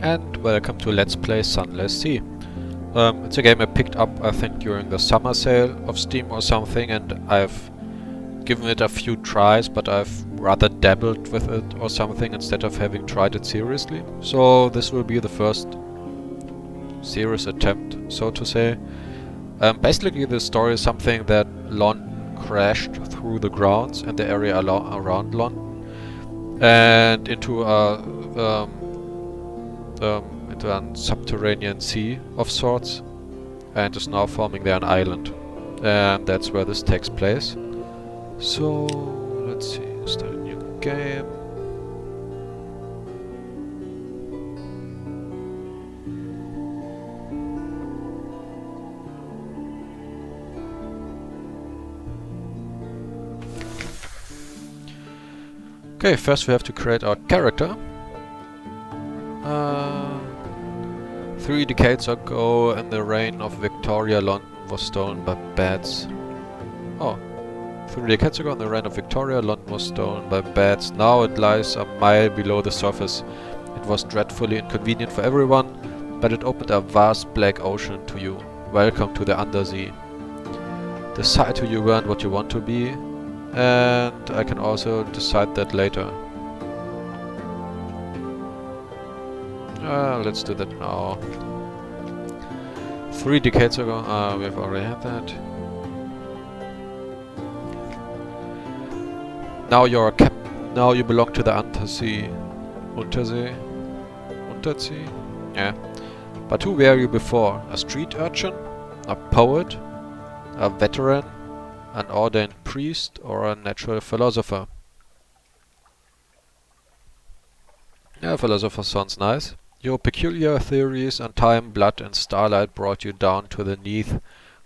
And welcome to Let's Play Sunless Sea. It's a game I picked up, I think, during the summer sale of Steam or something, and I've given it a few tries, but I've rather dabbled with it or something instead of having tried it seriously. So this will be the first serious attempt, so to say. Basically the story is something that London crashed through the grounds and the area around London and into a subterranean sea of sorts, and is now forming there an island, and that's where this takes place. So let's see, start a new game. Okay, first we have to create our character. 3 decades ago, in the reign of Victoria, London was stolen by bats. Oh, 3 decades ago, in the reign of Victoria, London was stolen by bats. Now it lies a mile below the surface. It was dreadfully inconvenient for everyone, but it opened a vast black ocean to you. Welcome to the undersea. Decide who you were and what you want to be, and I can also decide that later. Let's do that now. 3 decades ago, we've already had that. Now you're a captain. Now you belong to the Untersea. Untersee? Untersea? Yeah. But who were you before? A street urchin? A poet? A veteran? An ordained priest? Or a natural philosopher? Yeah, philosopher sounds nice. Your peculiar theories on time, blood and starlight brought you down to beneath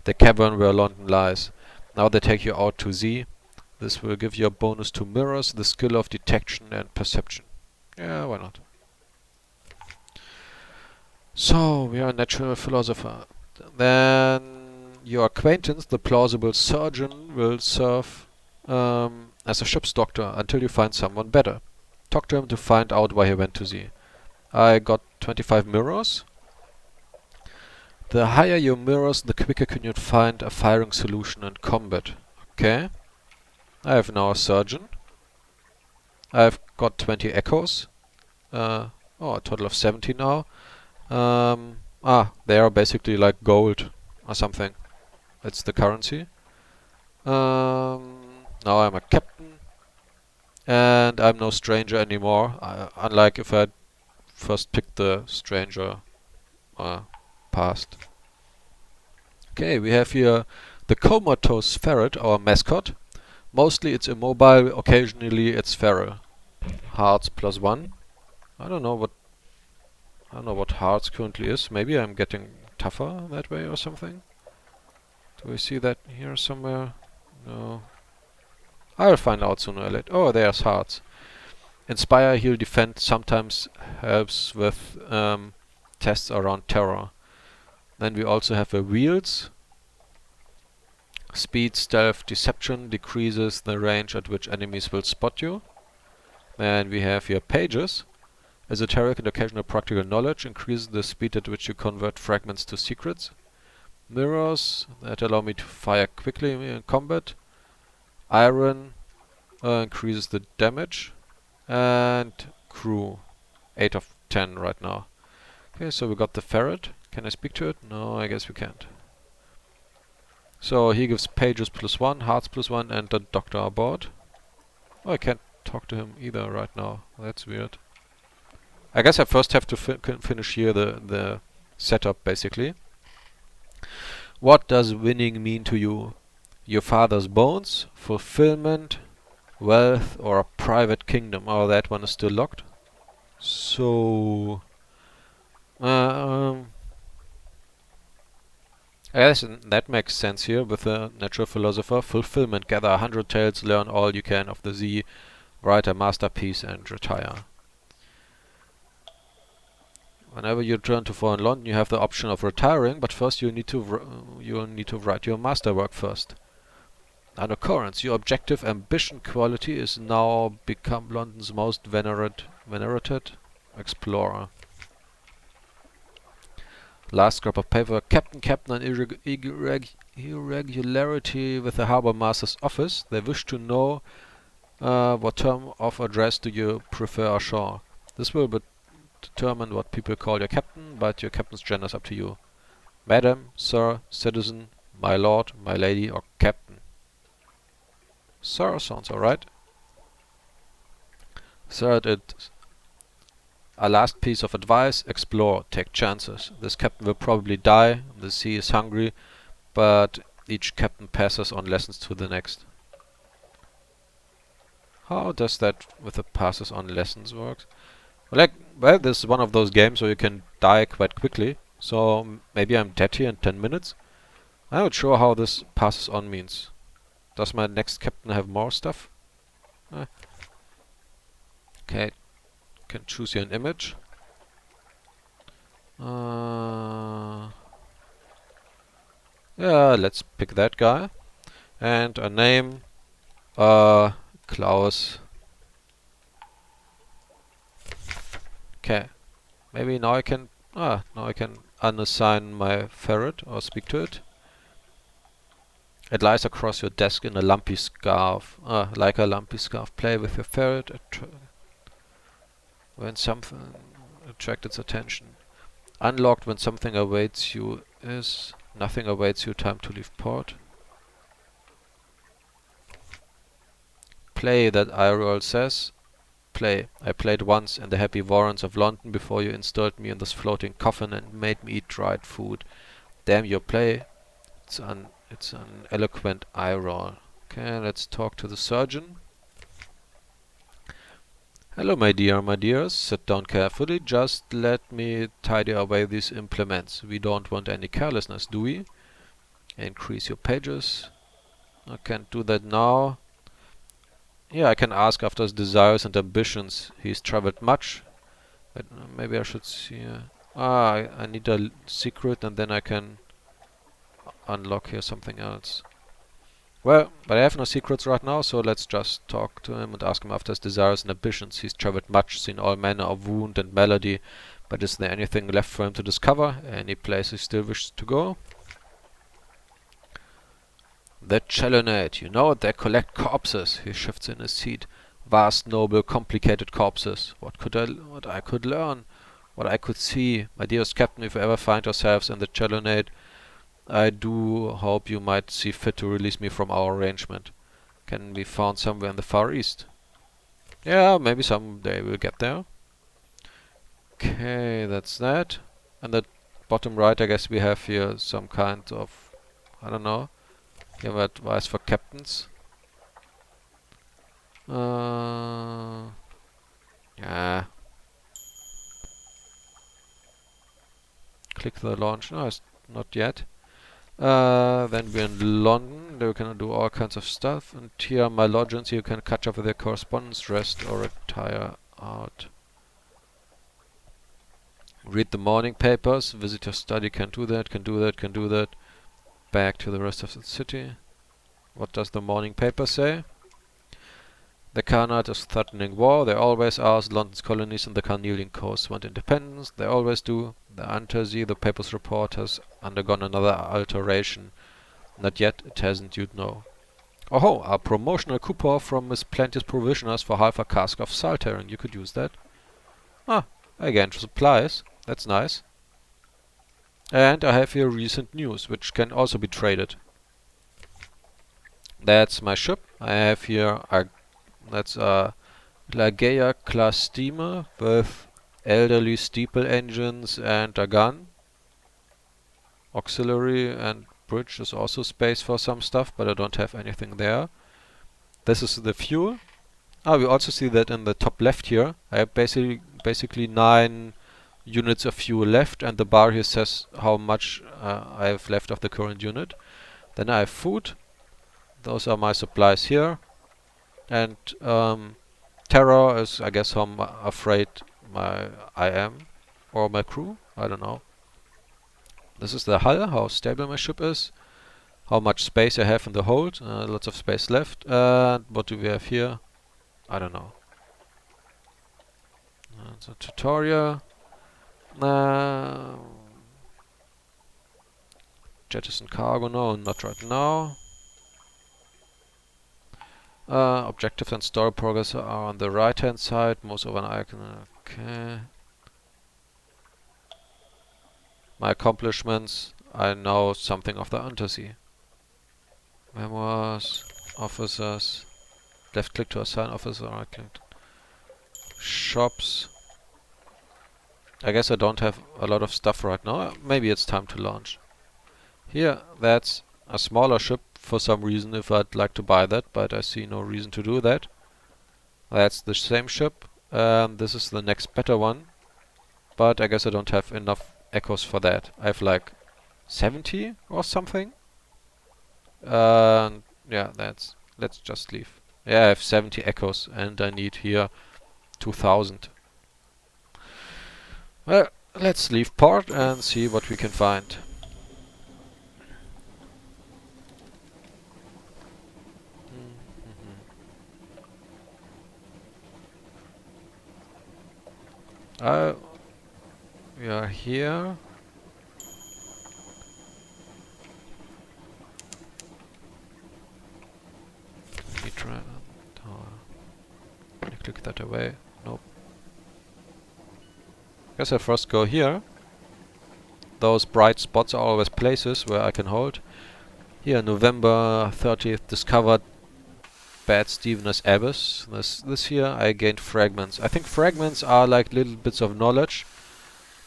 the cavern where London lies. Now they take you out to sea. This will give you a bonus to mirrors, the skill of detection and perception. Yeah, why not? So, we are a natural philosopher. Then your acquaintance, the plausible surgeon, will serve as a ship's doctor until you find someone better. Talk to him to find out why he went to sea. I got 25 mirrors. The higher your mirrors, the quicker can you find a firing solution in combat. Okay. I have now a surgeon. I've got 20 echoes. A total of 70 now. They are basically like gold or something. That's the currency. Now I'm a captain. And I'm no stranger anymore. Unlike if I first picked the stranger past. Okay, we have here the comatose ferret, our mascot. Mostly it's immobile, occasionally it's feral. Hearts +1. I don't know what hearts currently is. Maybe I'm getting tougher that way or something. Do we see that here somewhere? No. I'll find out sooner or later. Oh, there's hearts. Inspire, heal, defend sometimes helps with tests around terror. Then we also have wheels. Speed, stealth, deception decreases the range at which enemies will spot you. Then we have here pages. Esoteric and occasional practical knowledge increases the speed at which you convert fragments to secrets. Mirrors that allow me to fire quickly in combat. Iron increases the damage. And crew, 8 of 10 right now. Okay, so we got the ferret. Can I speak to it? No, I guess we can't. So he gives pages +1, hearts +1, and the doctor aboard. Oh, I can't talk to him either right now. That's weird. I guess I first have to finish here the setup, basically. What does winning mean to you? Your father's bones, fulfillment, wealth, or a private kingdom? Oh, that one is still locked. So I guess that makes sense here with the natural philosopher. Fulfillment: gather 100 tales, learn all you can of the sea, write a masterpiece, and retire. Whenever you return to foreign London, you have the option of retiring, but first you need to write your masterwork first. An occurrence. Your objective ambition quality is now become London's most venerated explorer. Last scrap of paper. Captain, an irregularity with the harbor master's office. They wish to know what term of address do you prefer ashore. This will determine what people call your captain, but your captain's gender is up to you. Madam, sir, citizen, my lord, my lady, or captain. Sir sounds alright. Third, it's a last piece of advice: explore, take chances. This captain will probably die, the sea is hungry, but each captain passes on lessons to the next. How does that with the passes on lessons work? Well, this is one of those games where you can die quite quickly, so maybe I'm dead here in 10 minutes. I'm not sure how this passes on means. Does my next captain have more stuff? Okay, can choose here an image. Yeah, let's pick that guy. And a name, Klaus. Okay, maybe now I can unassign my ferret or speak to it. It lies across your desk in a lumpy scarf, like a lumpy scarf. Play with your ferret when something attracts its attention. Unlocked when something awaits you is nothing awaits you. Time to leave port. Play, that Iroll says. Play. I played once in the happy warrens of London before you installed me in this floating coffin and made me eat dried food. Damn your play. It's an eloquent Iroll. Okay, let's talk to the surgeon. Hello, my dears. Sit down carefully. Just let me tidy away these implements. We don't want any carelessness, do we? Increase your pages. I can't do that now. Yeah, I can ask after his desires and ambitions. He's traveled much. But maybe I should see. I need a secret, and then I can unlock here something else. Well, but I have no secrets right now, so let's just talk to him and ask him after his desires and ambitions. He's traveled much, seen all manner of wound and malady, but is there anything left for him to discover? Any place he still wishes to go? The Chelonate, you know, they collect corpses. He shifts in his seat. Vast, noble, complicated corpses. What I could learn, what I could see. My dearest captain, if you ever find yourselves in the Chelonate, I do hope you might see fit to release me from our arrangement. Can be found somewhere in the Far East. Yeah, maybe someday we'll get there. Okay, that's that. And at bottom right, I guess we have here some kind of, I don't know, give advice for captains. Yeah. Click the launch. No, it's not yet. Then we're in London. There we can do all kinds of stuff. And here are my lodgings. You can catch up with their correspondence, rest, or retire out. Read the morning papers. Visit your study. Can do that. Can do that. Can do that. Back to the rest of the city. What does the morning paper say? The Khanate is threatening war. They always are. London's colonies and the Carnelian coast want independence. They always do. The Antazee, the paper's report, has undergone another alteration. Not yet. It hasn't, you'd know. Oh, a promotional coupon from Miss Plenty's provisioners for half a cask of salt herring. You could use that. Again, supplies. That's nice. And I have here recent news, which can also be traded. That's my ship. I have here that's a Lageia class steamer with elderly steeple engines and a gun. Auxiliary and bridge is also space for some stuff, but I don't have anything there. This is the fuel. We also see that in the top left here. I have basically 9 units of fuel left, and the bar here says how much I have left of the current unit. Then I have food. Those are my supplies here. And terror is, I guess, how afraid I am, or my crew. I don't know. This is the hull, how stable my ship is, how much space I have in the hold. Lots of space left. And what do we have here? I don't know. It's a tutorial. Jettison cargo. No, not right now. Objectives and story progress are on the right hand side. Most of an icon. Okay. My accomplishments. I know something of the Untersee. Memoirs. Officers. Left click to assign officer. Right click. Shops. I guess I don't have a lot of stuff right now. Maybe it's time to launch. Here, that's a smaller ship for some reason if I'd like to buy that, but I see no reason to do that. That's the same ship. This is the next better one, but I guess I don't have enough echoes for that. I have like 70 or something. Yeah, let's just leave. Yeah, I have 70 echoes and I need here 2000. Well, let's leave port and see what we can find. We are here. Can you click that away? Nope. Guess I first go here. Those bright spots are always places where I can hold. Here, November 30th, discovered Bad Steveness Abyss. This here I gained fragments. I think fragments are like little bits of knowledge.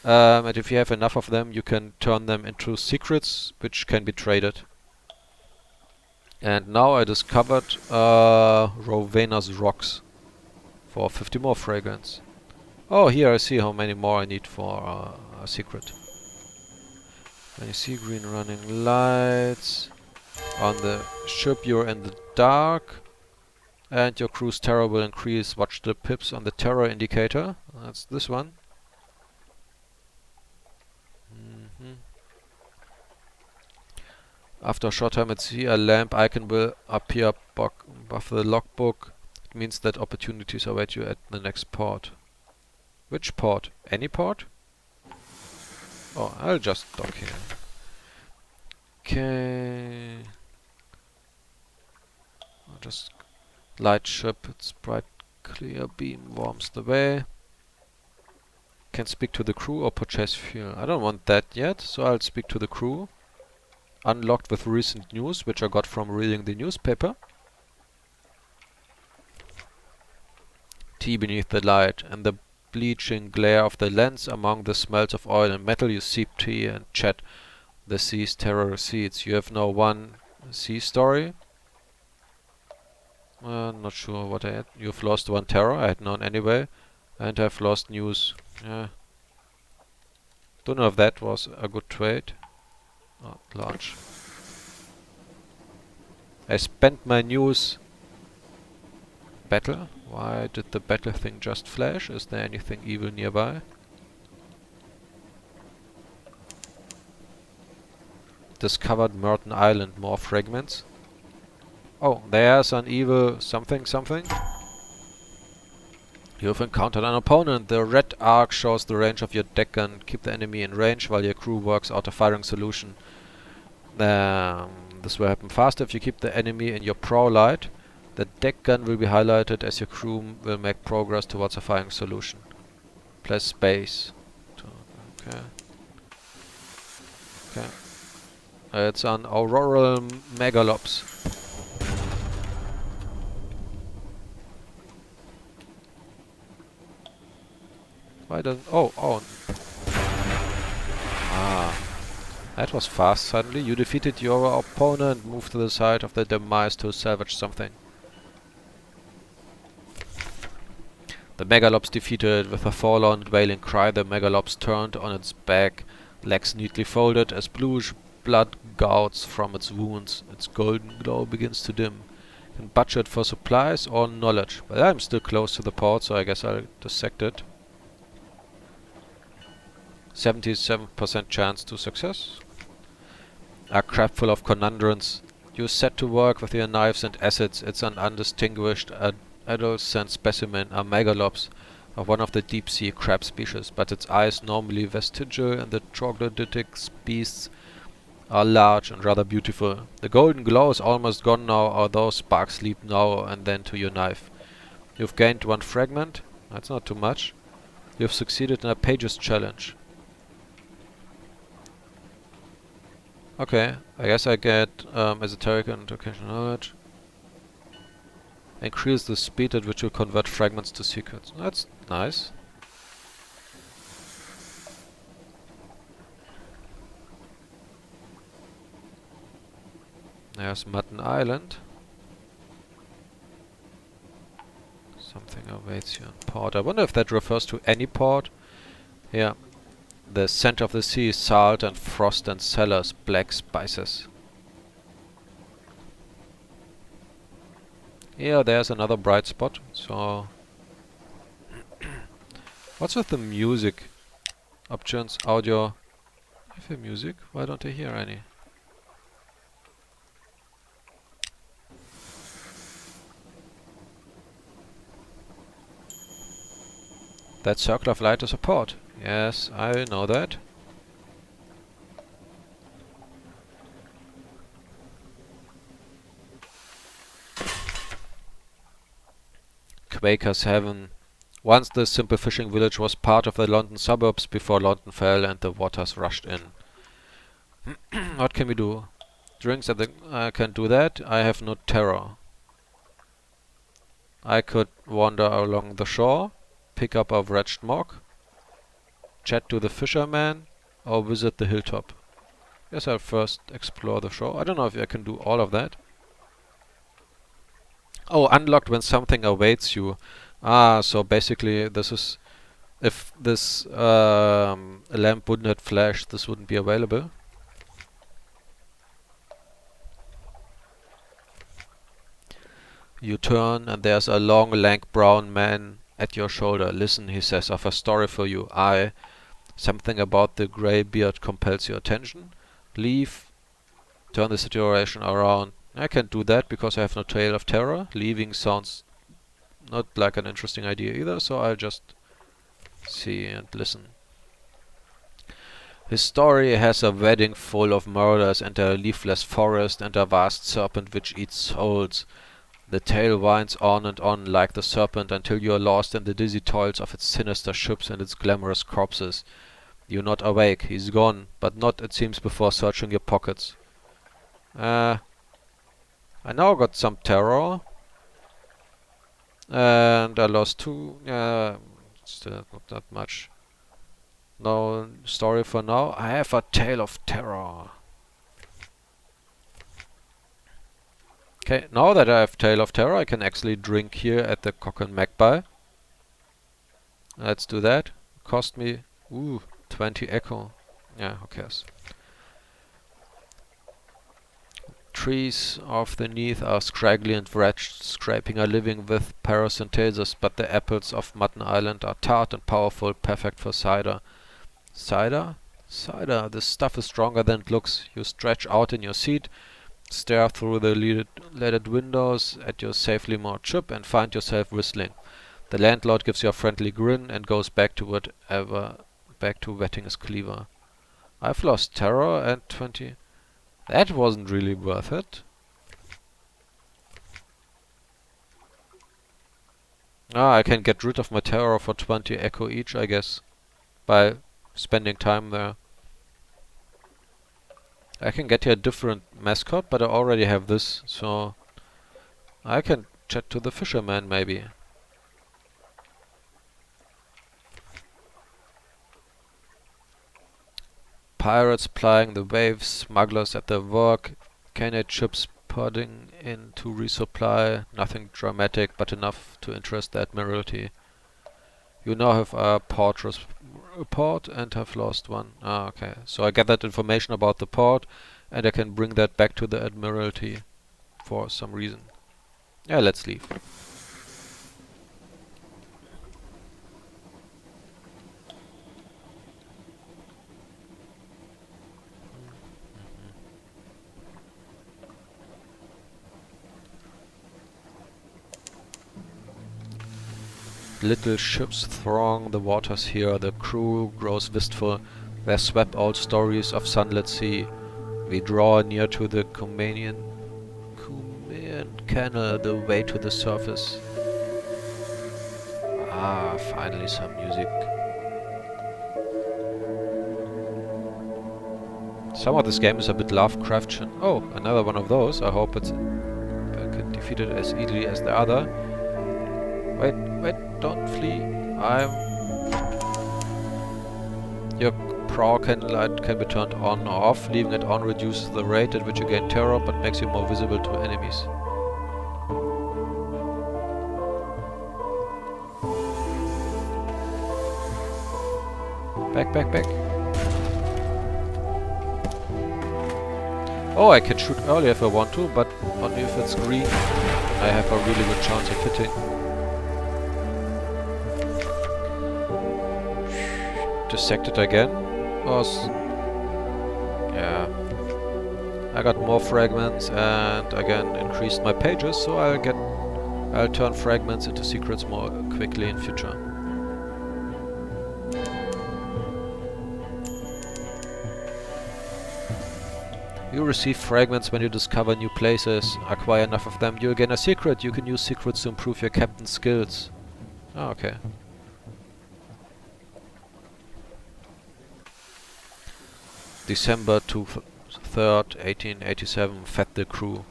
And if you have enough of them, you can turn them into secrets, which can be traded. And now I discovered Rowena's rocks for 50 more fragments. Oh, here I see how many more I need for a secret. I see green running lights. On the ship you're in the dark. And your crew's terror will increase. Watch the pips on the terror indicator. That's this one. After a short time at sea, a lamp icon will appear above the logbook. It means that opportunities await you at the next port. Which port? Any port? Oh, I'll just dock here. Okay. I'll just light ship. Its bright clear beam warms the way. Can speak to the crew or purchase fuel. I don't want that yet, so I'll speak to the crew. Unlocked with recent news, which I got from reading the newspaper. Tea beneath the light. And the bleaching glare of the lens among the smells of oil and metal, you sip tea and chat. The sea's terror recedes. You have now one sea story. Not sure what I had. You've lost one terror. I had none anyway. And I've lost news. Yeah. Don't know if that was a good trade. Oh, large. I spent my news. Battle? Why did the battle thing just flash? Is there anything evil nearby? Discovered Merton Island. More fragments. Oh, there's an evil something something. You've encountered an opponent. The red arc shows the range of your deck gun. Keep the enemy in range while your crew works out a firing solution. This will happen faster if you keep the enemy in your prow light. The deck gun will be highlighted as your crew will make progress towards a firing solution. Press space. Okay. Okay. It's an auroral megalops. Why doesn't... Oh. Ah. That was fast suddenly. You defeated your opponent, moved to the side of the demise to salvage something. The megalops defeated. With a forlorn wailing cry, the megalops turned on its back, legs neatly folded as bluish blood gouts from its wounds. Its golden glow begins to dim. You can budget for supplies or knowledge. Well, I'm still close to the port, so I guess I'll dissect it. 77% chance to success. A crap full of conundrums. You set to work with your knives and acids. It's an undistinguished adolescent specimen, a megalops, of one of the deep-sea crab species, but its eyes, normally vestigial in the troglodytic beasts, are large and rather beautiful. The golden glow is almost gone now, although sparks leap now and then to your knife. You've gained 1 fragment. That's not too much. You've succeeded in a pages challenge. Okay, I guess I get esoteric and occasional knowledge. Increase the speed at which you convert fragments to secrets. That's nice. There's Mutton Island. Something awaits you in port. I wonder if that refers to any port. Yeah. The center of the sea is salt and frost and cellars, black spices. Yeah, there's another bright spot. So, what's with the music? Options, audio. I hear music. Why don't I hear any? That circle of light is a port. Yes, I know that. Quaker's Heaven. Once this simple fishing village was part of the London suburbs before London fell and the waters rushed in. What can we do? Drinks at the... I can do that. I have no terror. I could wander along the shore, pick up a wretched mock, chat to the fisherman, or visit the hilltop. Guess I'll first explore the shore. I don't know if I can do all of that. Oh, unlocked when something awaits you. Ah, so basically this is... If this lamp wouldn't have flashed, this wouldn't be available. You turn and there's a long, lank brown man at your shoulder. Listen, he says, I've a story for you. Something about the grey beard compels your attention. Leave. Turn the situation around. I can't do that because I have no tale of terror. Leaving sounds not like an interesting idea either, so I'll just see and listen. His story has a wedding full of murders and a leafless forest and a vast serpent which eats souls. The tale winds on and on like the serpent until you are lost in the dizzy toils of its sinister ships and its glamorous corpses. You're not awake, he's gone, but not, it seems, before searching your pockets. I now got some terror. And I lost 2. Still not that much. No story for now. I have a tale of terror. Okay, now that I have Tale of Terror, I can actually drink here at the Cock and Magpie. Let's do that. Cost me 20 echo. Yeah, who cares? Trees of the Neath are scraggly and wretched, scraping a living with paracentesis, but the apples of Mutton Island are tart and powerful, perfect for cider. Cider? Cider. This stuff is stronger than it looks. You stretch out in your seat, stare through the leaded windows at your safely moored ship and find yourself whistling. The landlord gives you a friendly grin and goes back to wetting his cleaver. I've lost terror and 20... That wasn't really worth it. I can get rid of my terror for 20 echo each, I guess, by spending time there. I can get here a different mascot, but I already have this, so I can chat to the fisherman maybe. Pirates plying the waves, smugglers at their work, Canadian ships putting in to resupply, nothing dramatic but enough to interest the Admiralty. You now have a port report and have lost 1. Okay. So I get that information about the port and I can bring that back to the Admiralty for some reason. Yeah, let's leave. Little ships throng the waters here, the crew grows wistful, their swept old stories of sunlit sea. We draw near to the Cumaean canal, the way to the surface. Ah, finally some music. Some of this game is a bit Lovecraftian. Oh, another one of those. I hope I can defeat it as easily as the other. Wait, don't flee. Your prow light can be turned on or off. Leaving it on reduces the rate at which you gain terror, but makes you more visible to enemies. Back. Oh, I can shoot earlier if I want to, but only if it's green. I have a really good chance of hitting. Dissected again. Yeah. I got more fragments and again increased my pages, so I'll turn fragments into secrets more quickly in future. You receive fragments when you discover new places. Acquire enough of them, you'll gain a secret. You can use secrets to improve your captain's skills. Oh, okay. December 3rd, 1887. Fed the crew.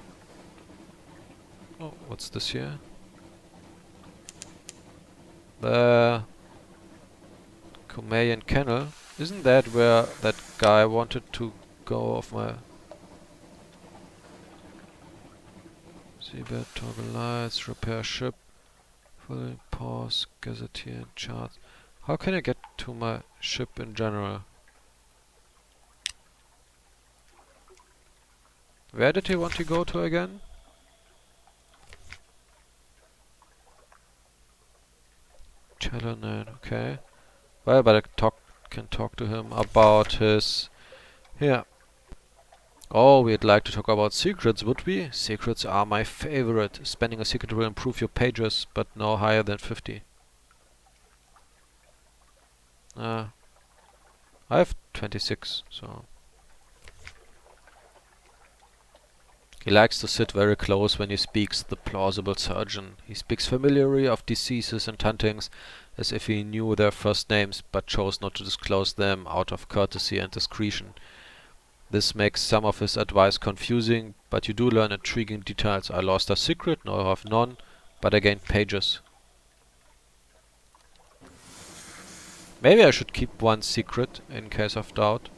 Oh, what's this here? The Cumaean Canal. Isn't that where that guy wanted to go off my... Seabed, toggle lights, repair ship, fully pause, gazetteer and charts. How can I get to my ship in general? Where did he want to go to again? Challonan, okay. Well, but I can talk to him about his... Here. Oh, we'd like to talk about secrets, would we? Secrets are my favorite. Spending a secret will improve your pages, but no higher than 50. I have 26, so... He likes to sit very close when he speaks, the plausible surgeon. He speaks familiarly of diseases and huntings, as if he knew their first names, but chose not to disclose them out of courtesy and discretion. This makes some of his advice confusing, but you do learn intriguing details. I lost a secret, now I have none, but I gained pages. Maybe I should keep one secret, in case of doubt.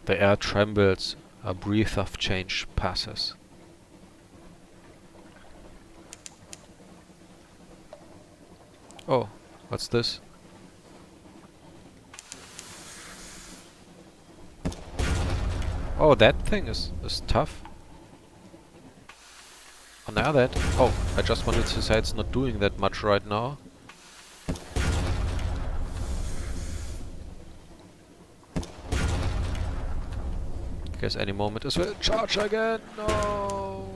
The air trembles. A breath of change passes. Oh, what's this? Oh, that thing is tough. On the other hand, oh, I just wanted to say it's not doing that much right now. Guess any moment it will charge again. No.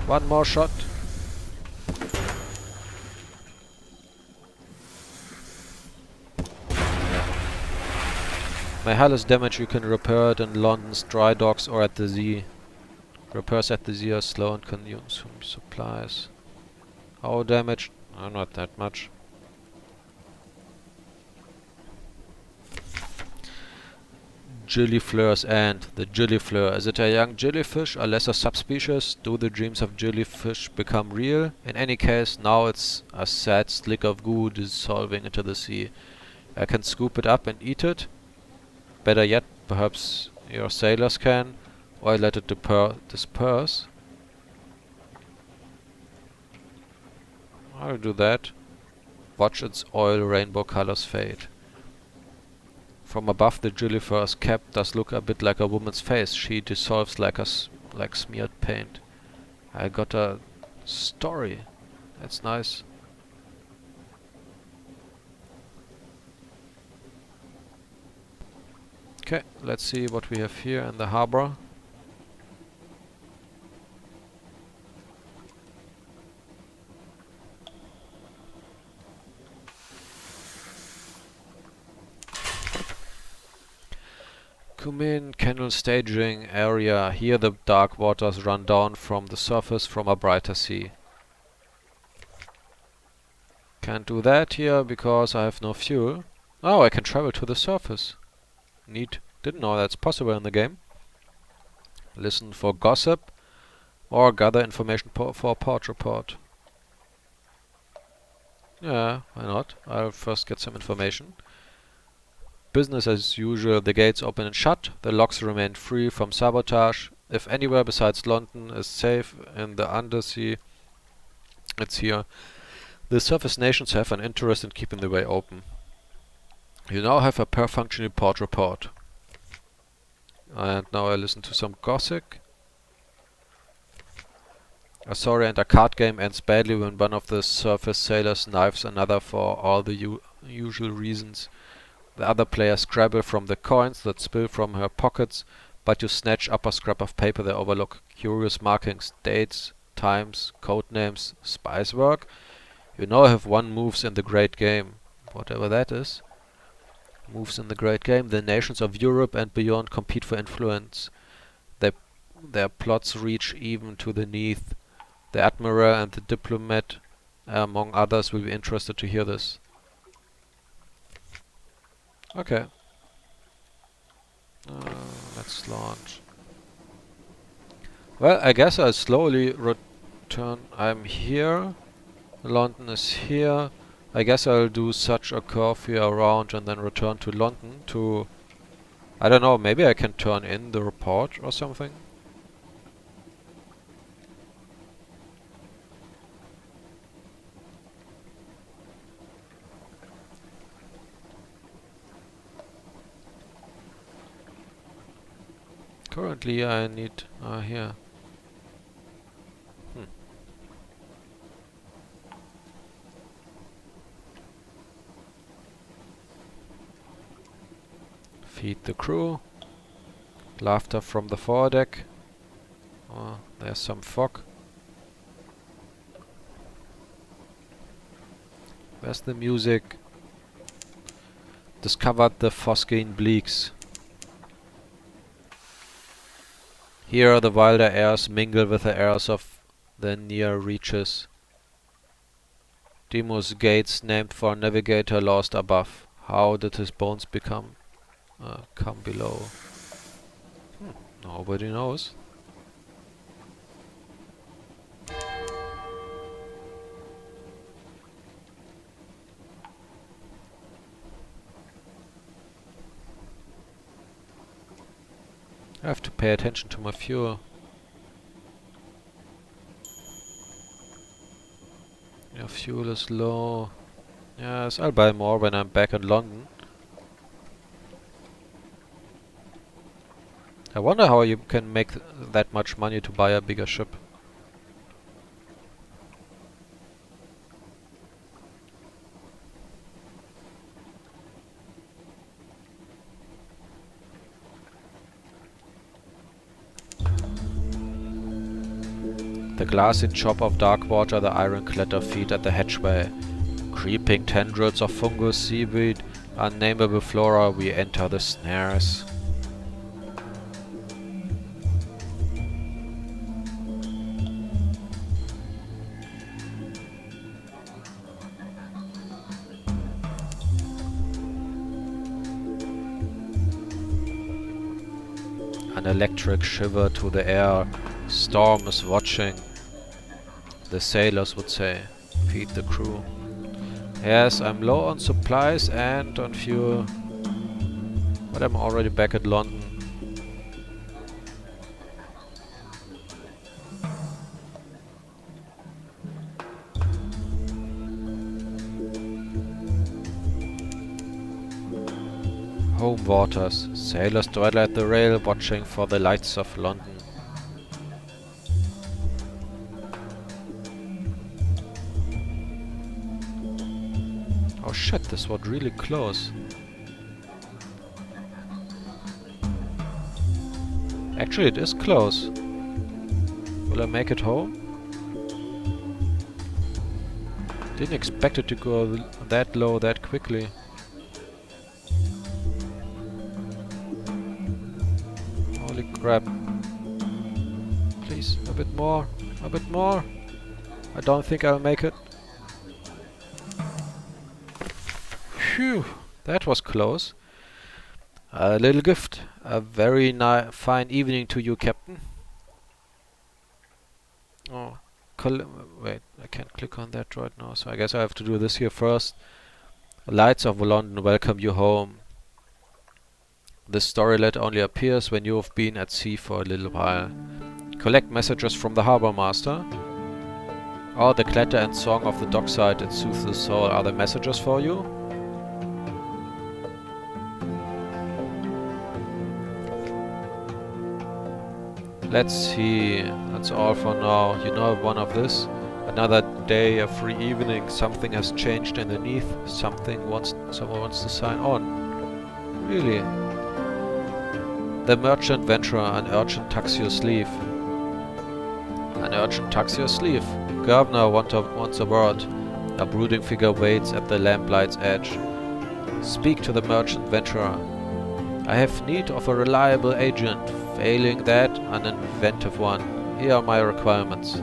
One more shot. My hull is damaged. You can repair it in London's dry docks or at the sea. Repairs at the sea are slow and consume supplies. How damaged? Not that much. Gillifleurs and the gillifleur. Is it a young jellyfish, a lesser subspecies? Do the dreams of jellyfish become real? In any case, now it's a sad slick of goo dissolving into the sea. I can scoop it up and eat it. Better yet, perhaps your sailors can, or let it disperse. I'll do that. Watch its oil rainbow colors fade. From above, the gilliflower's cap does look a bit like a woman's face. She dissolves like smeared paint. I got a story. That's nice. Okay, let's see what we have here in the harbor. Cumin Canal staging area. Here the dark waters run down from the surface from a brighter sea. Can't do that here because I have no fuel. Oh, I can travel to the surface. Neat. Didn't know that's possible in the game. Listen for gossip or gather information for a port report. Yeah, why not? I'll first get some information. Business as usual, the gates open and shut, the locks remain free from sabotage. If anywhere besides London is safe in the undersea, it's here. The surface nations have an interest in keeping the way open. You now have a per-functioning port report. And now I listen to some gossip. A story and a card game ends badly when one of the surface sailors knives another for all the usual reasons. The other players scrabble from the coins that spill from her pockets, but you snatch up a scrap of paper that overlook curious markings, dates, times, code names, spice work. You now have one moves in the great game. Whatever that is. Moves in the great game. The nations of Europe and beyond compete for influence. Their plots reach even to the Neath. The Admiral and the Diplomat, among others, will be interested to hear this. Okay. Let's launch. Well, I guess I'll slowly return. I'm here. London is here. I guess I'll do such a curve here around and then return to London to... I don't know, maybe I can turn in the report or something. Currently I need... here. Feed the crew. Laughter from the foredeck. Oh, there's some fog. Where's the music? Discovered the Phosgene Bleaks. Here the wilder airs mingle with the airs of the near reaches. Deimos Gates, named for a navigator lost above. How did his bones come below? Nobody knows. I have to pay attention to my fuel. Yeah, fuel is low. Yes, I'll buy more when I'm back in London. I wonder how you can make that much money to buy a bigger ship. The glassy chop of dark water, the iron-clad feet at the hatchway. Creeping tendrils of fungus, seaweed, unnameable flora, we enter the snares. An electric shiver to the air. Storm is watching. The sailors would say. Feed the crew. Yes, I'm low on supplies and on fuel. But I'm already back at London. Home waters. Sailors dwell at the rail, watching for the lights of London. Oh shit, this was really close. Actually, it is close. Will I make it home? Didn't expect it to go that low that quickly. Holy crap. Please, a bit more. A bit more. I don't think I'll make it. Phew. That was close. A little gift. A very fine evening to you, Captain. Oh. Wait, I can't click on that right now, so I guess I have to do this here first. Lights of London welcome you home. This storylet only appears when you have been at sea for a little while. Collect messages from the harbor master. Oh, the clatter and song of the dockside that soothes the soul. Are the messages for you? Let's see. That's all for now. You know one of this? Another day, a free evening. Something has changed underneath. Someone wants to sign on. Really? The merchant venturer, an urchin tucks your sleeve. An urchin tucks your sleeve. Governor wants a word. A brooding figure waits at the lamplight's edge. Speak to the merchant venturer. I have need of a reliable agent. Failing that, an inventive one. Here are my requirements.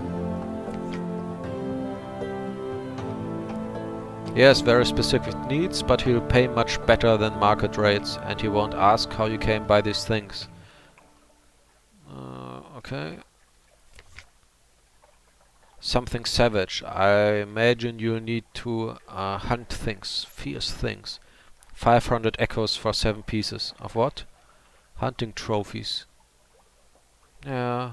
He has very specific needs, but he'll pay much better than market rates, and he won't ask how you came by these things. Okay. Something savage. I imagine you need to hunt things, fierce things. 500 echoes for 7 pieces. Of what? Hunting trophies. Yeah.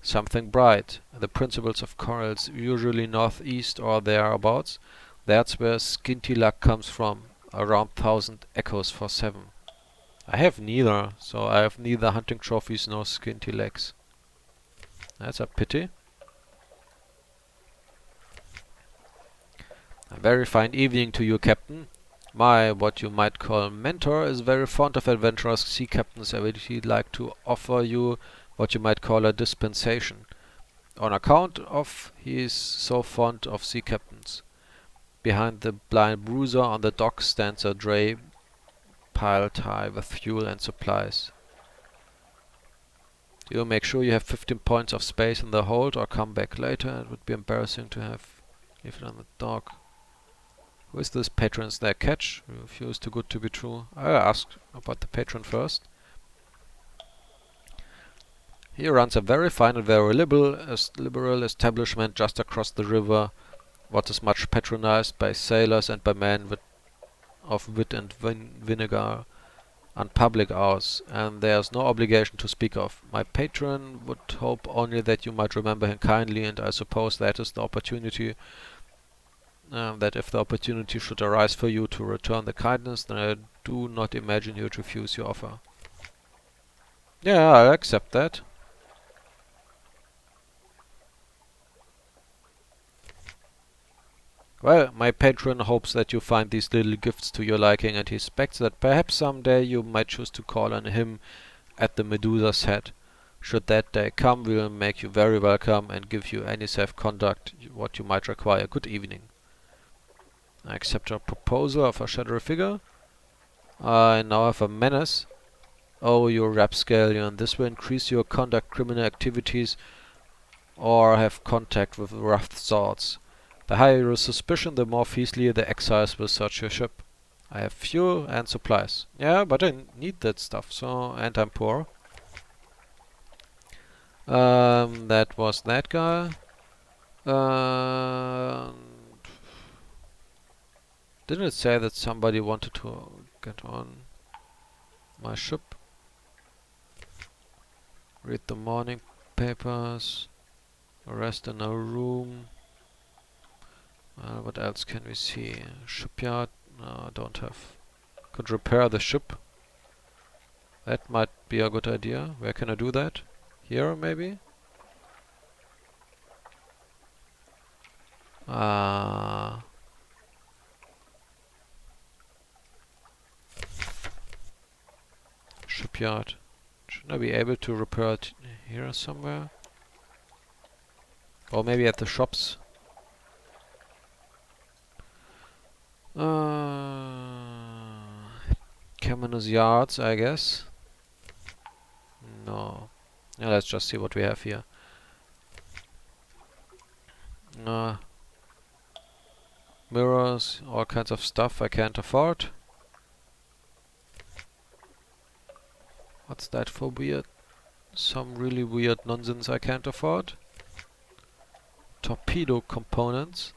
Something bright. The principles of corals, usually northeast or thereabouts. That's where skinty luck comes from. Around 1000 echoes for 7. I have neither, so I have neither hunting trophies nor skinty legs. That's a pity. A very fine evening to you, Captain. My, what you might call mentor, is very fond of adventurous sea captains, and he'd like to offer you what you might call a dispensation. On account of he is so fond of sea captains. Behind the blind bruiser on the dock stands a dray piled high with fuel and supplies. You make sure you have 15 points of space in the hold or come back later. It would be embarrassing to have leave it on the dock. Who is this patron? Is there a catch? Feels too good to be true. I asked about the patron first. He runs a very fine and very liberal establishment just across the river, what is much patronized by sailors and by men of wit and vinegar on public hours, and there's no obligation to speak of. My patron would hope only that you might remember him kindly, and I suppose that is the opportunity. That if the opportunity should arise for you to return the kindness, then I do not imagine you would refuse your offer. Yeah, I'll accept that. Well, my patron hopes that you find these little gifts to your liking, and he expects that perhaps someday you might choose to call on him at the Medusa's head. Should that day come, we will make you very welcome and give you any safe conduct what you might require. Good evening. I accept your proposal of a shadowy figure. I now have a menace. Oh, you rapscallion, this will increase your conduct criminal activities or have contact with rough thoughts. The higher your suspicion, the more fiercely the exiles will search your ship. I have fuel and supplies. Yeah, but I need that stuff, so, and I'm poor. That was that guy. Didn't it say that somebody wanted to get on my ship? Read the morning papers. Rest in a room. What else can we see? Shipyard? No, I don't have. Could repair the ship. That might be a good idea. Where can I do that? Here, maybe? Shipyard. Shouldn't I be able to repair it here somewhere? Or maybe at the shops? Caminus Yards, I guess. No. Yeah, let's just see what we have here. Mirrors, all kinds of stuff I can't afford. What's that for weird? Some really weird nonsense I can't afford. Torpedo components.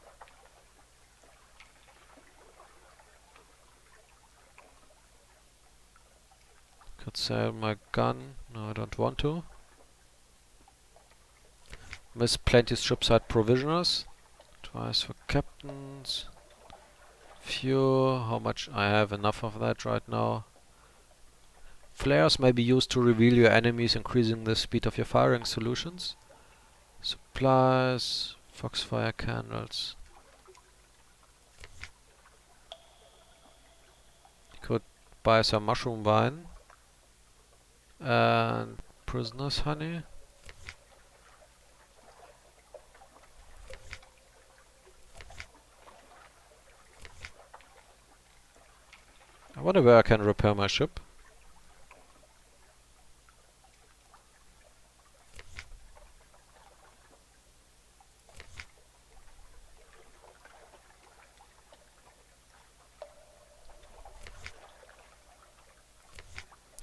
Could sell my gun. No, I don't want to. Miss plenty shipside provisioners. Twice for captains. Fuel. How much? I have enough of that right now. Flares may be used to reveal your enemies, increasing the speed of your firing solutions. Supplies. Foxfire candles. Could buy some mushroom wine. And prisoner's honey. I wonder where I can repair my ship.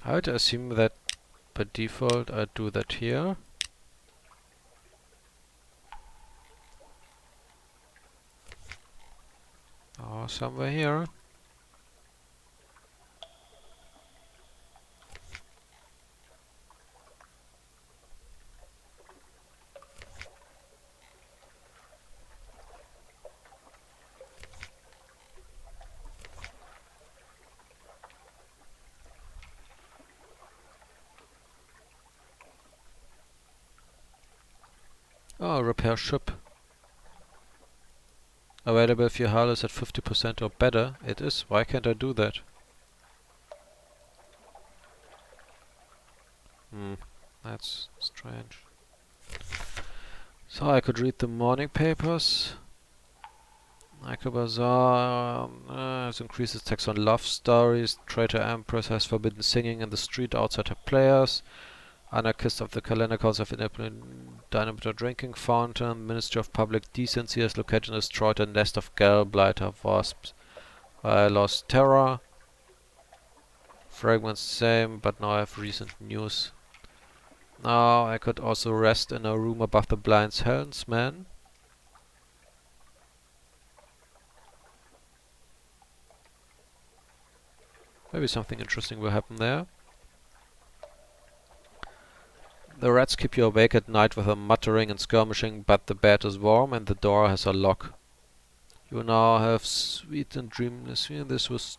I would assume that by default I do that here. Or somewhere here. Oh, repair ship. Available if your hull is at 50% or better. It is. Why can't I do that? That's strange. So I could read the morning papers. Michael Bazaar has increases tax on love stories. Traitor Empress has forbidden singing in the street outside her players. Anarchist of the calendar calls of independent dynamite drinking fountain. Ministry of Public Decency has located and destroyed a nest of gallbladder wasps. I lost terror. Fragments same, but now I have recent news. Now I could also rest in a room above the blinds helmsman. Maybe something interesting will happen there. The rats keep you awake at night with a muttering and skirmishing, but the bed is warm and the door has a lock. You now have sweet and dreamless. This was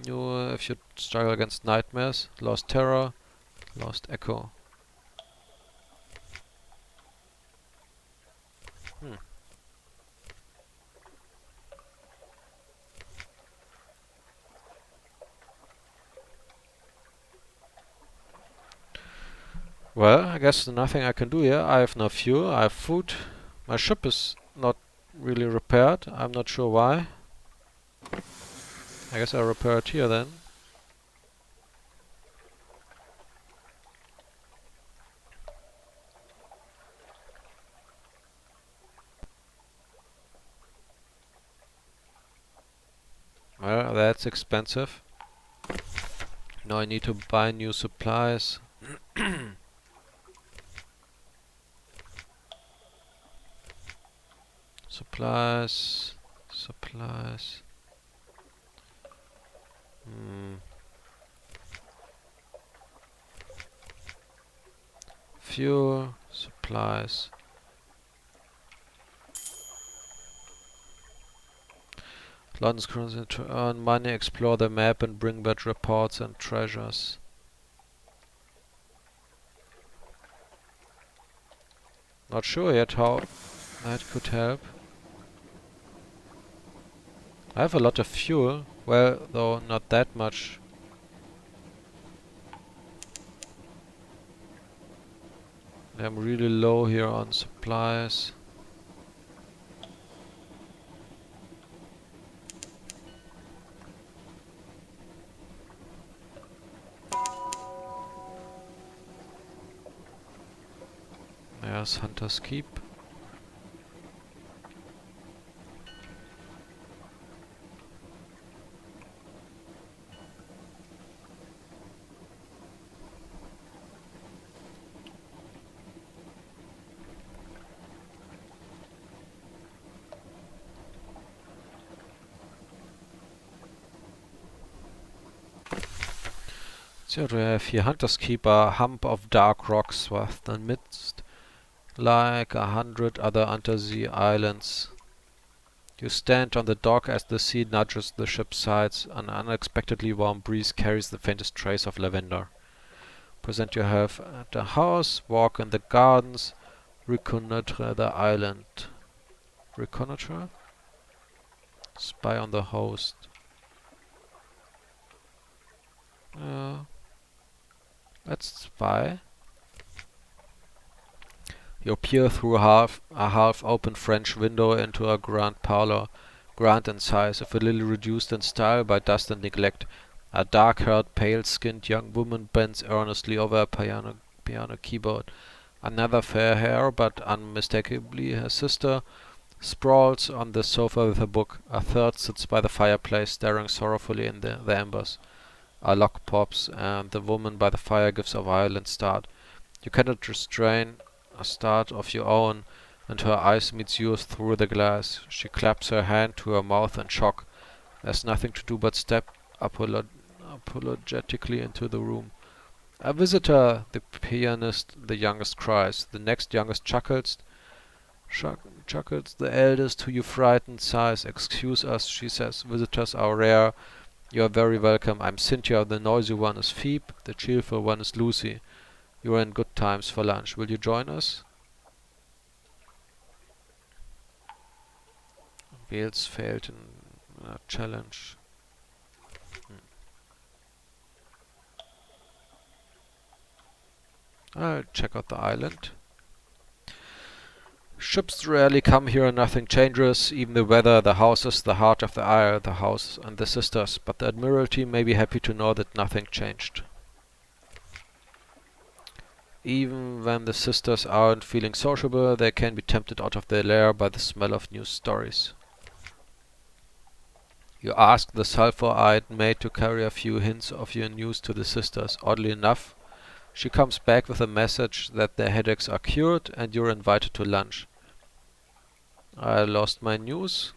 new if you struggle against nightmares. Lost terror, lost echo. Well, I guess there's nothing I can do here. I have no fuel, I have food. My ship is not really repaired. I'm not sure why. I guess I'll repair it here then. Well, that's expensive. Now I need to buy new supplies. Supplies. Fuel, supplies. London's currency to earn money, explore the map and bring back reports and treasures. Not sure yet how that could help. I have a lot of fuel, well, though not that much. I'm really low here on supplies. There's Hunter's Keep. So we have here Hunter's Keep, a hump of dark rocks swathed amidst like 100 other undersea islands. You stand on the dock as the sea nudges the ship's sides. An unexpectedly warm breeze carries the faintest trace of lavender. Present yourself at the house, walk in the gardens, reconnoitre the island. Reconnoitre? Spy on the host. Let's spy. You peer through a half-open French window into a grand parlor, grand in size, if a little reduced in style by dust and neglect. A dark-haired, pale-skinned young woman bends earnestly over a piano keyboard. Another fair hair, but unmistakably her sister, sprawls on the sofa with a book. A third sits by the fireplace, staring sorrowfully in the embers. A lock pops, and the woman by the fire gives a violent start. You cannot restrain a start of your own, and her eyes meet yours through the glass. She claps her hand to her mouth in shock. There's nothing to do but step apologetically into the room. A visitor, the pianist, the youngest cries. The next youngest chuckles. The eldest, who you frightened, sighs. Excuse us, she says. Visitors are rare. You are very welcome. I'm Cynthia. The noisy one is Phoebe. The cheerful one is Lucy. You are in good times for lunch. Will you join us? Wales failed in a challenge. I'll check out the island. Ships rarely come here and nothing changes. Even the weather, the houses, the heart of the isle, the house and the sisters. But the Admiralty may be happy to know that nothing changed. Even when the sisters aren't feeling sociable, they can be tempted out of their lair by the smell of news stories. You ask the sulphur-eyed maid to carry a few hints of your news to the sisters. Oddly enough, she comes back with a message that their headaches are cured and you're invited to lunch. I lost my news.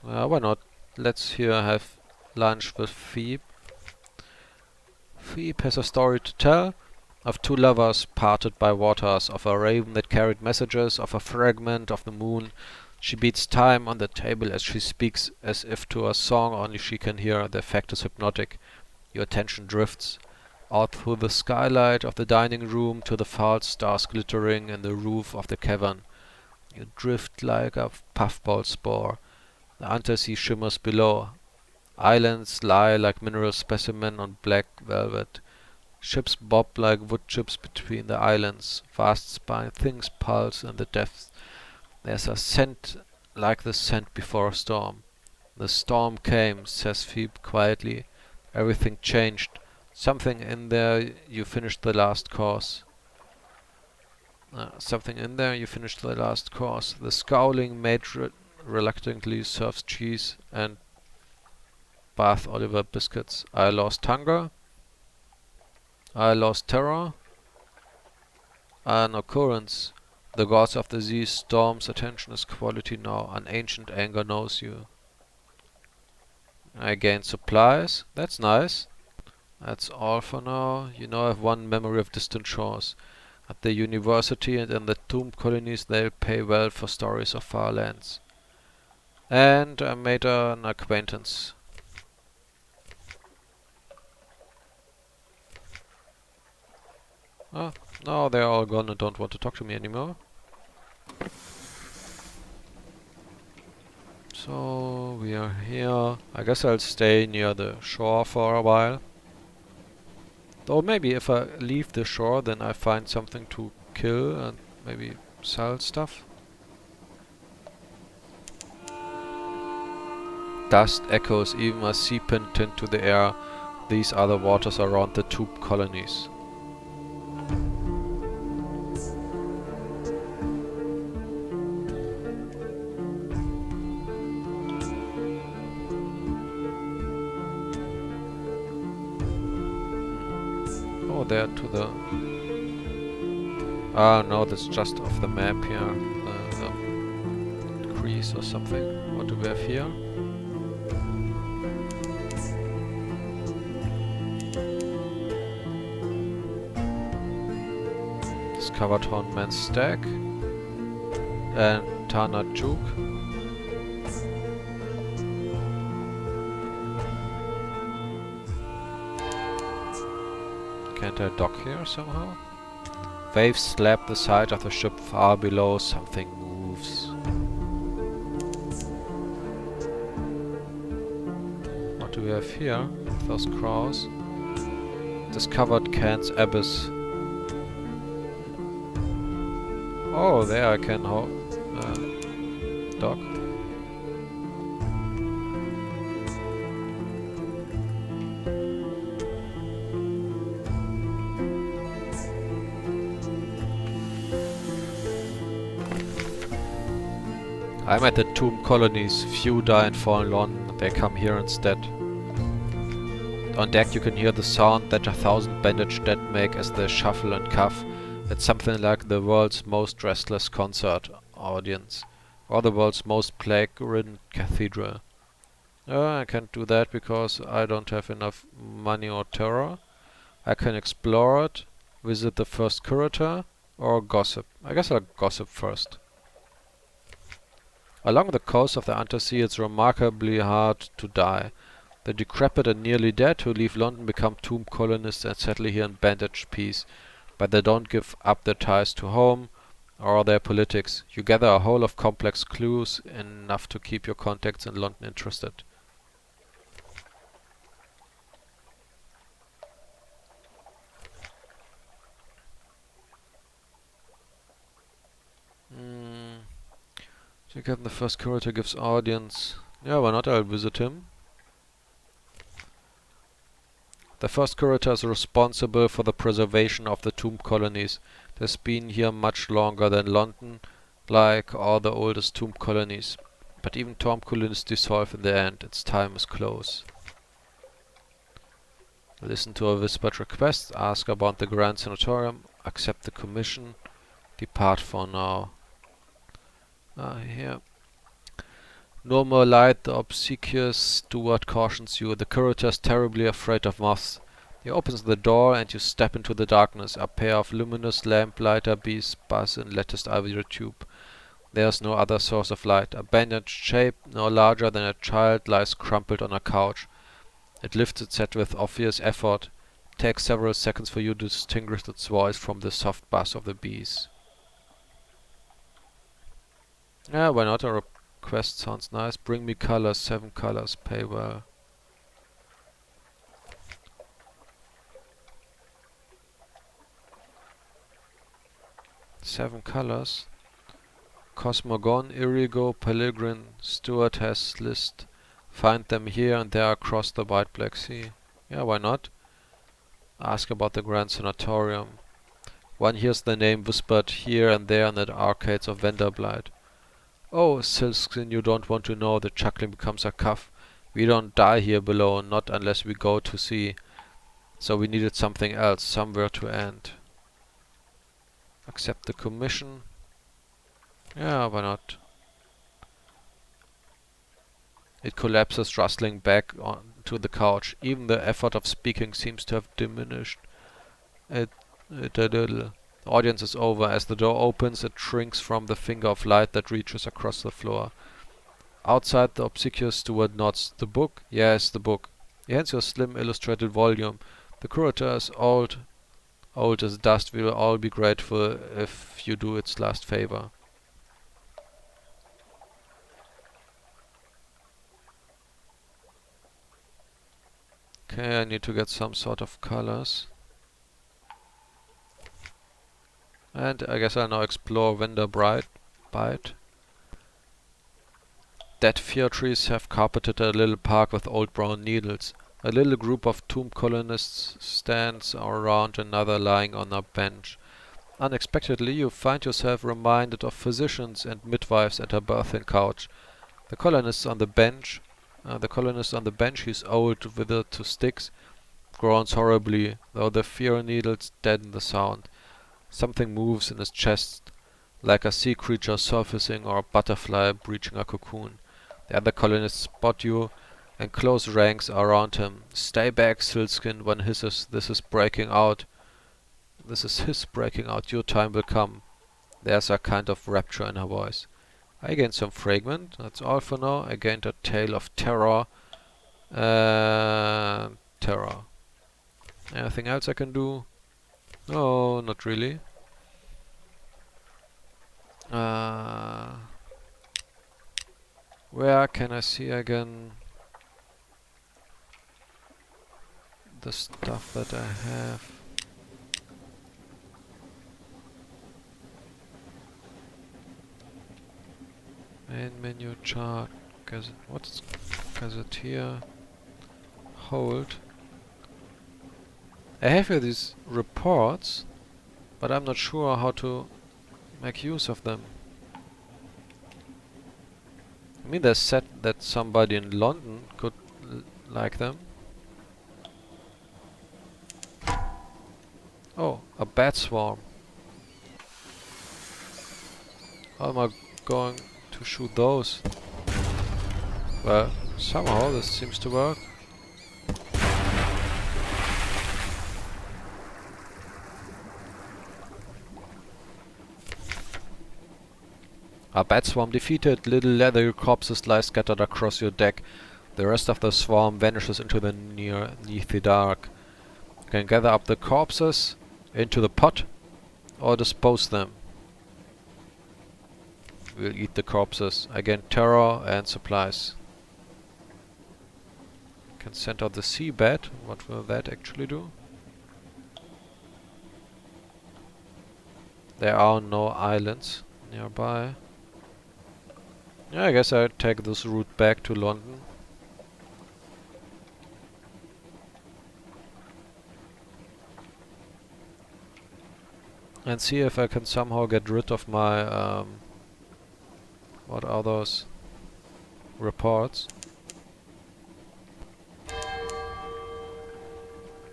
Why not? Let's here have lunch with Phoebe. Phoebe has a story to tell of two lovers parted by waters, of a raven that carried messages, of a fragment of the moon. She beats time on the table as she speaks, as if to a song only she can hear. The effect is hypnotic. Your attention drifts out through the skylight of the dining room to the false stars glittering in the roof of the cavern. You drift like a puffball spore. The undersea shimmers below. Islands lie like mineral specimens on black velvet. Ships bob like wood chips between the islands. Vast spine things pulse in the depths. There's a scent like the scent before a storm. The storm came, says Phoebe quietly. Everything changed. Something in there, you finished the last course. Something in there, you finished the last course. The scowling maid reluctantly serves cheese and Bath Oliver biscuits. I lost hunger. I lost terror. An occurrence. The gods of the sea storm's attention is quality now. An ancient anger knows you. I gained supplies. That's nice. That's all for now. You now have one memory of distant shores. At the university and in the tomb colonies they'll pay well for stories of far lands. And I made an acquaintance. Oh, No, they're all gone and don't want to talk to me anymore. So we are here. I guess I'll stay near the shore for a while. Or maybe if I leave the shore, then I find something to kill and maybe sell stuff. Dust echoes even as seeping into the air. These are the waters around the tube colonies. Oh, there to the... Ah, no, that's just off the map here. Crease or something. What do we have here? Discovered Hornman's Stack and Tana Juke. Can't I dock here somehow? Waves slap the side of the ship far below. Something moves. What do we have here? Those crows. Discovered Can's Abyss. Oh, there I can dock. I'm at the tomb colonies. Few die and fall in London. They come here instead. On deck you can hear the sound that 1,000 bandaged dead make as they shuffle and cough. It's something like the world's most restless concert audience. Or the world's most plague-ridden cathedral. I can't do that because I don't have enough money or terror. I can explore it, visit the first curator, or gossip. I guess I'll gossip first. Along the coast of the Untersea it's remarkably hard to die. The decrepit and nearly dead who leave London become tomb colonists and settle here in bandaged peace. But they don't give up their ties to home or their politics. You gather a whole of complex clues, enough to keep your contacts in London interested. So the first curator gives audience. Yeah, why not? I'll visit him. The first curator is responsible for the preservation of the tomb colonies. It has been here much longer than London, like all the oldest tomb colonies. But even tomb colonies dissolve in the end. Its time is close. Listen to a whispered request. Ask about the Grand Sanatorium. Accept the commission. Depart for now. Here. No more light, the obsequious steward cautions you. The curator is terribly afraid of moths. He opens the door and you step into the darkness. A pair of luminous lamplighter bees buzz in latticed ivory tube. There is no other source of light. A bandaged shape, no larger than a child, lies crumpled on a couch. It lifts its head with obvious effort. It takes several seconds for you to distinguish its voice from the soft buzz of the bees. Yeah, why not? A request sounds nice. Bring me colors, 7 colors, pay well. Seven colors. Cosmogon, Irigo, Pellegrin, Stewart has list. Find them here and there across the wide Black Sea. Yeah, why not? Ask about the Grand Sanatorium. One hears the name whispered here and there in the arcades of Vanderbilt. Oh, Silkskin, you don't want to know. The chuckling becomes a cough. We don't die here below, not unless we go to sea. So we needed something else, somewhere to end. Accept the commission. Yeah, why not? It collapses, rustling back onto the couch. Even the effort of speaking seems to have diminished it a little. The audience is over. As the door opens, it shrinks from the finger of light that reaches across the floor. Outside, the obsequious steward nods. The book? Yes, the book. He hands you a slim illustrated volume. The curator is old old as dust. We will all be grateful if you do its last favor. Okay, I need to get some sort of colors. And I guess I'll now explore Vendor Bite. Dead fir trees have carpeted a little park with old brown needles. A little group of tomb colonists stands around another lying on a bench. Unexpectedly, you find yourself reminded of physicians and midwives at a birthing couch. The colonist on the bench, he's old, withered to sticks, groans horribly, though the fir needles deaden the sound. Something moves in his chest, like a sea creature surfacing or a butterfly breaching a cocoon. The other colonists spot you, and close ranks around him. "Stay back, Silkskin," one hisses. This is his breaking out. Your time will come. There's a kind of rapture in her voice. I gained some fragment. That's all for now. I gained a tale of terror. Terror. Anything else I can do? No, not really. Where can I see again the stuff that I have? Main menu chart. What's gazetteer? Hold. I have here these reports, but I'm not sure how to make use of them. I mean, they said that somebody in London could like them. Oh, a bat swarm. How am I going to shoot those? Well, somehow this seems to work. A bat swarm defeated. Little leathery corpses lie scattered across your deck. The rest of the swarm vanishes into the neath the dark. You can gather up the corpses into the pot or dispose them. We'll eat the corpses. Again, terror and supplies. Can send out the seabed. What will that actually do? There are no islands nearby. Yeah, I guess I'll take this route back to London. And see if I can somehow get rid of my, what are those reports?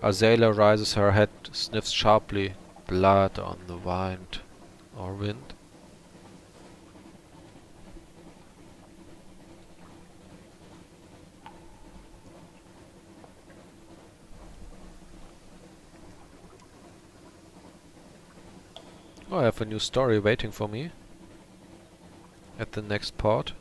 Azalea raises her head, sniffs sharply. Blood on the wind. Or wind. Oh, I have a new story waiting for me at the next port.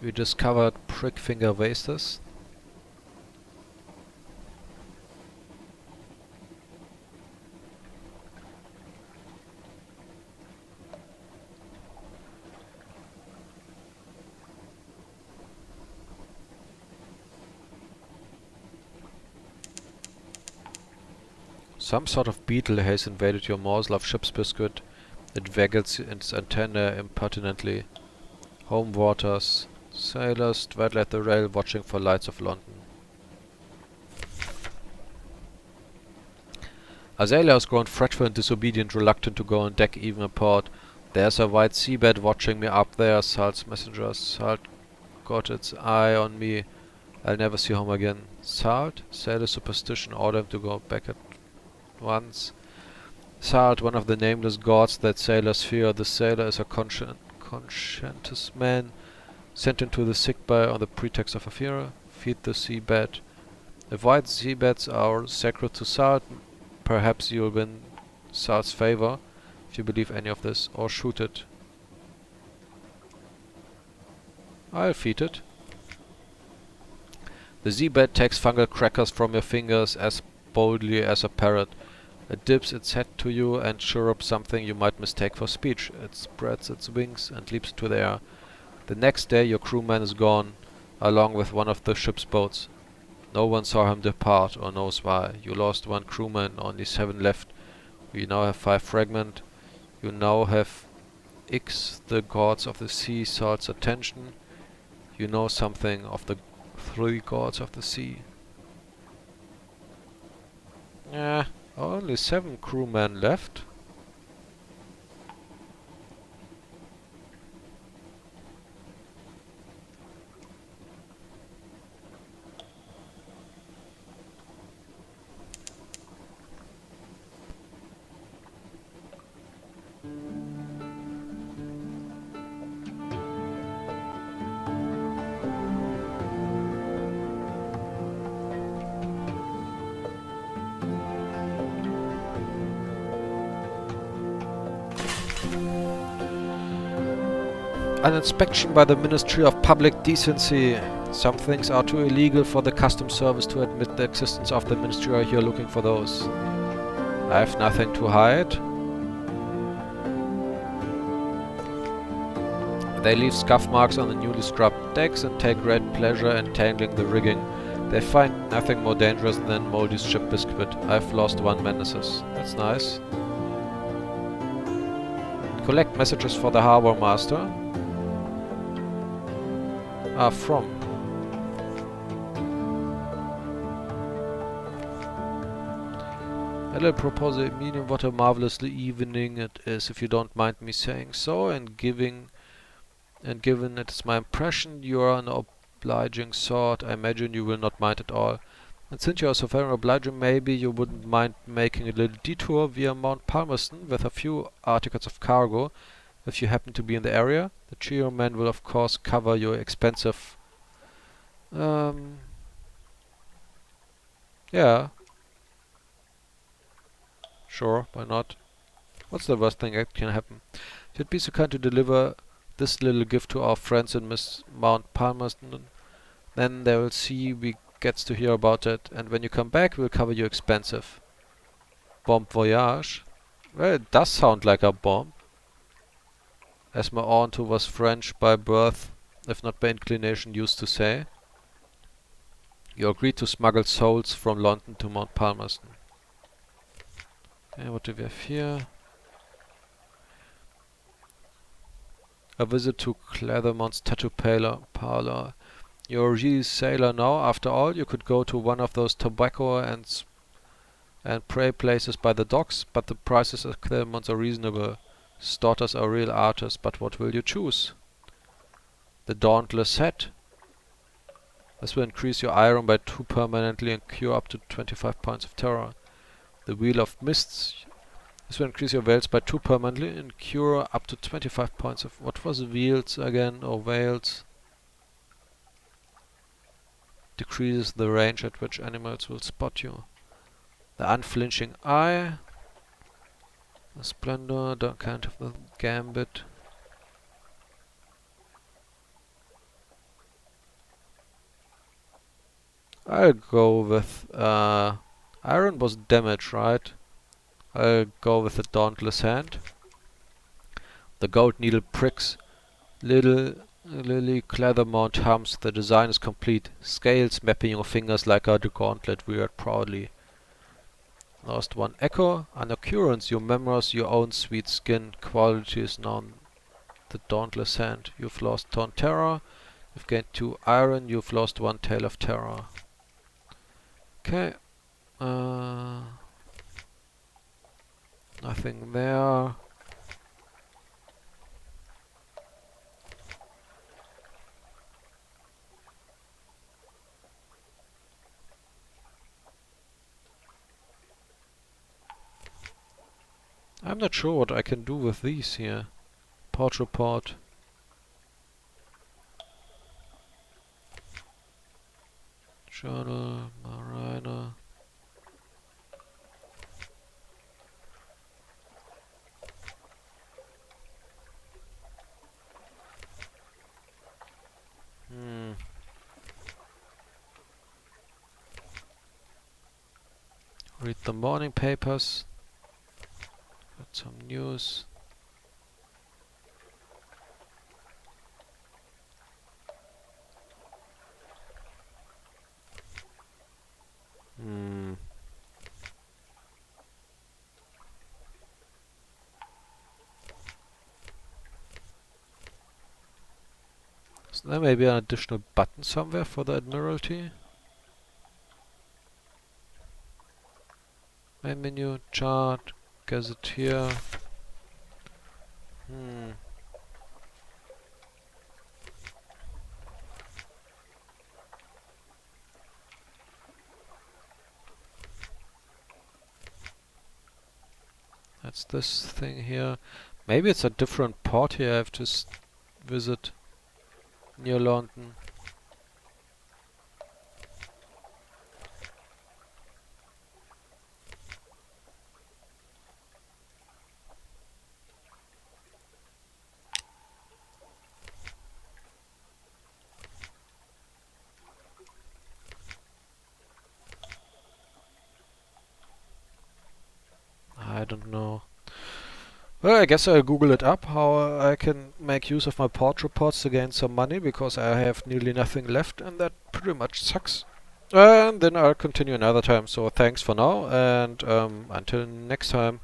We discovered prickfinger wasters. Some sort of beetle has invaded your morsel of ship's biscuit. It waggles its antennae impertinently. Home waters. Sailors dwell at the rail watching for lights of London. Azalea has grown fretful and disobedient, reluctant to go on deck, even a port. There's a white seabed watching me up there, Salt's messenger. Salt got its eye on me. I'll never see home again. Salt? Sailor superstition order him to go back at once. Salt, one of the nameless gods that sailors fear. The sailor is a conscientious man, sent into the sick bay on the pretext of a fear. Feed the seabed. If white seabeds are sacred to Salt, perhaps you'll win Sar's favor, if you believe any of this, or shoot it. I'll feed it. The Z-bat takes fungal crackers from your fingers as boldly as a parrot. It dips its head to you and chirrups something you might mistake for speech. It spreads its wings and leaps into the air. The next day your crewman is gone, along with one of the ship's boats. No one saw him depart, or knows why. You lost one crewman, only 7 left. You now have 5 fragment. You now have X, the gods of the sea, Salt's attention. You know something of the 3 gods of the sea. Yeah, only 7 crewmen left. An inspection by the Ministry of Public Decency. Some things are too illegal for the Customs Service to admit the existence of. The Ministry are here looking for those. I have nothing to hide. They leave scuff marks on the newly scrubbed decks and take great pleasure in tangling the rigging. They find nothing more dangerous than moldy ship biscuit. I've lost 1 menaces. That's nice. Collect messages for the Harbor Master. From. I'll propose a medium. What a marvelously evening it is, if you don't mind me saying so, and given it is my impression you are an obliging sort, I imagine you will not mind at all. And since you are so very obliging, maybe you wouldn't mind making a little detour via Mount Palmerston with a few articles of cargo, if you happen to be in the area. The Cheerio man will of course cover your expensive... yeah. Sure, why not? What's the worst thing that can happen? If you'd be so kind to deliver this little gift to our friends in Miss Mount Palmerston, then they will see we gets to hear about it, and when you come back we'll cover your expensive. Bon voyage. Well, it does sound like a bomb. As my aunt, who was French by birth, if not by inclination, used to say. You agreed to smuggle souls from London to Mount Palmerston. Okay, what do we have here? A visit to Cleathermont's tattoo parlor. You're a real sailor now, after all. You could go to one of those tobacco and pray places by the docks, but the prices at Cleathermont's are reasonable. Stotters are real artists, but what will you choose? The Dauntless Hat. This will increase your iron by 2 permanently and cure up to 25 points of terror. The Wheel of Mists. This will increase your veils by 2 permanently and cure up to 25 points of... What was wheels again, or veils? Decreases the range at which animals will spot you. The Unflinching Eye. The Splendor, the kind of the Gambit. I'll go with... iron was damage, right? I'll go with the Dauntless Hand. The Gold Needle pricks. Lily Cleathermont hums. The design is complete. Scales mapping your fingers like a gauntlet weird proudly. Lost 1 echo. An occurrence. You memorize your own sweet skin. Quality is known. The Dauntless Hand. You've lost 10 terror. You've gained 2 iron. You've lost 1 Tale of Terror. Okay. Nothing there. I'm not sure what I can do with these here. Port report. Journal, Mariner. Read the morning papers. Got some news. Hmm. Is there maybe an additional button somewhere for the Admiralty? Main menu, chart, gazetteer. Hmm. That's this thing here. Maybe it's a different port here I have to visit near London. I don't know. Well, I guess I'll Google it up, how I can make use of my port reports to gain some money, because I have nearly nothing left, and that pretty much sucks. And then I'll continue another time, so thanks for now, and until next time.